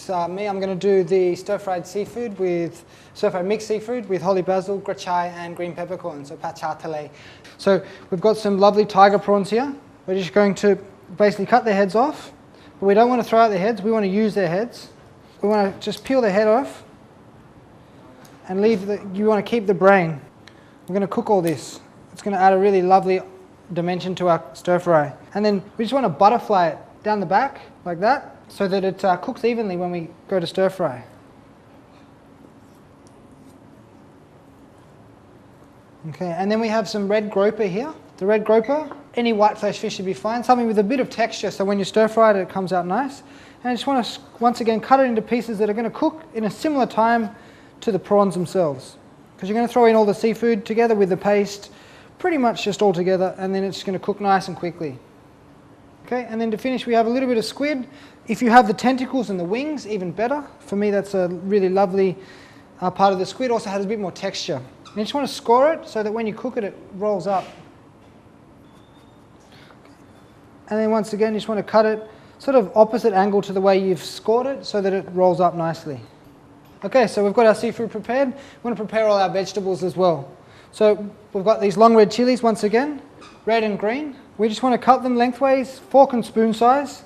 it's me. I'm going to do the stir-fried mixed seafood with holy basil, grachai and green peppercorns, so pachatale. So we've got some lovely tiger prawns here. We're just going to basically cut their heads off, but we don't want to throw out their heads, we want to use their heads. We want to just peel their head off and you want to keep the brain. We're going to cook all this. It's going to add a really lovely dimension to our stir fry. And then we just want to butterfly it down the back like that so that it cooks evenly when we go to stir fry. Okay, and then we have some red grouper here. The red grouper, any white flesh fish should be fine, something with a bit of texture so when you stir fry it, it comes out nice. And I just want to, once again, cut it into pieces that are going to cook in a similar time to the prawns themselves. Because you're going to throw in all the seafood together with the paste, pretty much just all together, and then it's going to cook nice and quickly. Okay, and then to finish we have a little bit of squid. If you have the tentacles and the wings, even better. For me that's a really lovely part of the squid, also has a bit more texture. And you just want to score it so that when you cook it, it rolls up. And then once again you just want to cut it sort of opposite angle to the way you've scored it so that it rolls up nicely. Okay, so we've got our seafood prepared. We want to prepare all our vegetables as well. So we've got these long red chilies once again, red and green. We just want to cut them lengthways, fork and spoon size.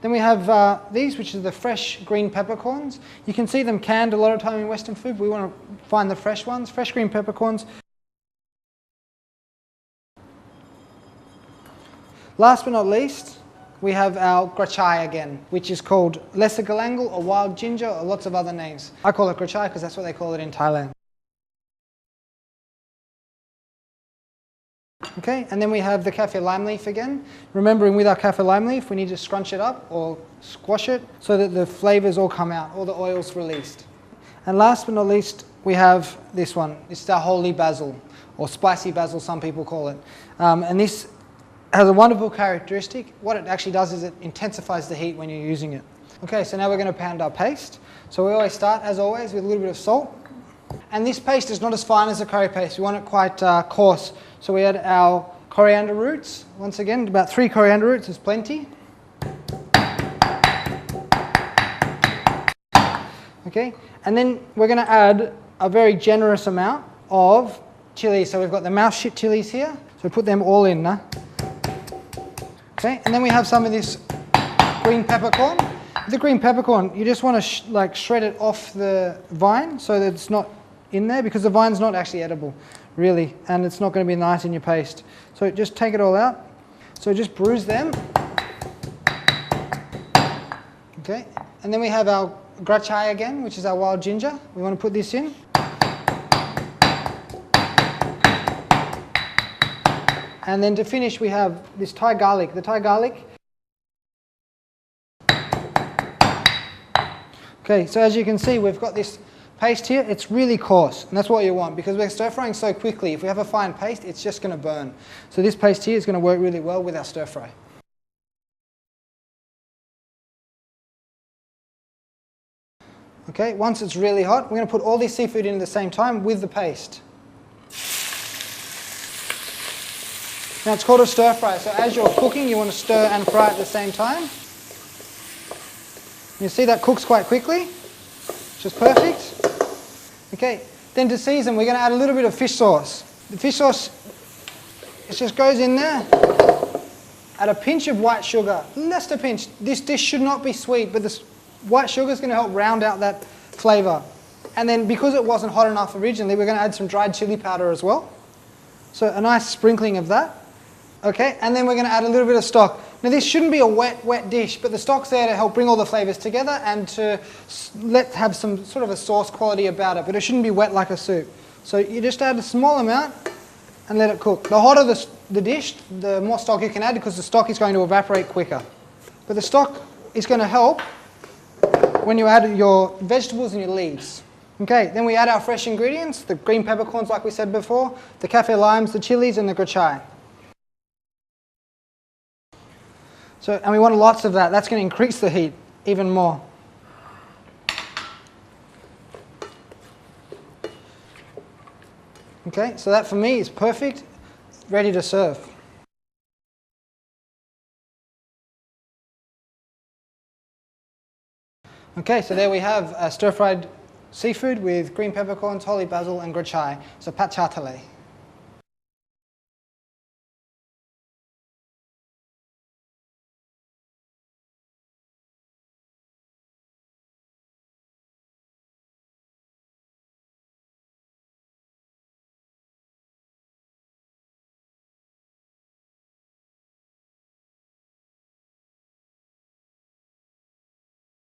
Then we have these, which are the fresh green peppercorns. You can see them canned a lot of time in Western food. We want to find the fresh ones, fresh green peppercorns. Last but not least, we have our grachai again, which is called lesser galangal or wild ginger or lots of other names. I call it grachai because that's what they call it in Thailand. Okay, and then we have the kaffir lime leaf again. Remembering with our kaffir lime leaf, we need to scrunch it up or squash it so that the flavors all come out, all the oils released. And last but not least, we have this one. It's our holy basil, or spicy basil, some people call it. And this has a wonderful characteristic. What it actually does is it intensifies the heat when you're using it. Okay, so now we're going to pound our paste. So we always start, as always, with a little bit of salt. And this paste is not as fine as a curry paste. We want it quite coarse. So we add our coriander roots. Once again, about 3 coriander roots is plenty. Okay, and then we're going to add a very generous amount of chili. So we've got the mouse shit chilies here. So we put them all in now. Okay, and then we have some of this green peppercorn. The green peppercorn, you just want to shred it off the vine so that it's not in there, because the vine's not actually edible, really, and it's not going to be nice in your paste. So just take it all out. So just bruise them. Okay, and then we have our grachai again, which is our wild ginger. We want to put this in. And then to finish, we have this Thai garlic. The Thai garlic. Okay, so as you can see, we've got this paste here. It's really coarse, and that's what you want, because we're stir frying so quickly. If we have a fine paste, it's just going to burn. So this paste here is going to work really well with our stir fry. Okay, once it's really hot, we're going to put all this seafood in at the same time with the paste. Now it's called a stir fry, so as you're cooking you want to stir and fry at the same time. You see that cooks quite quickly, which is perfect. Okay, then to season we're going to add a little bit of fish sauce. The fish sauce, it just goes in there. Add a pinch of white sugar, just a pinch. This dish should not be sweet, but this white sugar is going to help round out that flavour. And then because it wasn't hot enough originally, we're going to add some dried chili powder as well. So a nice sprinkling of that. Okay, and then we're going to add a little bit of stock. Now this shouldn't be a wet dish, but the stock's there to help bring all the flavours together and to have some sort of a sauce quality about it, but it shouldn't be wet like a soup. So you just add a small amount and let it cook. The hotter the dish, the more stock you can add, because the stock is going to evaporate quicker. But the stock is going to help when you add your vegetables and your leaves. Okay, then we add our fresh ingredients, the green peppercorns like we said before, the kaffir limes, the chilies and the grachai. So, and we want lots of that. That's going to increase the heat even more. Okay, so that for me is perfect, ready to serve. Okay, so there we have stir-fried seafood with green peppercorns, holy basil and grachai. So pat cha tale.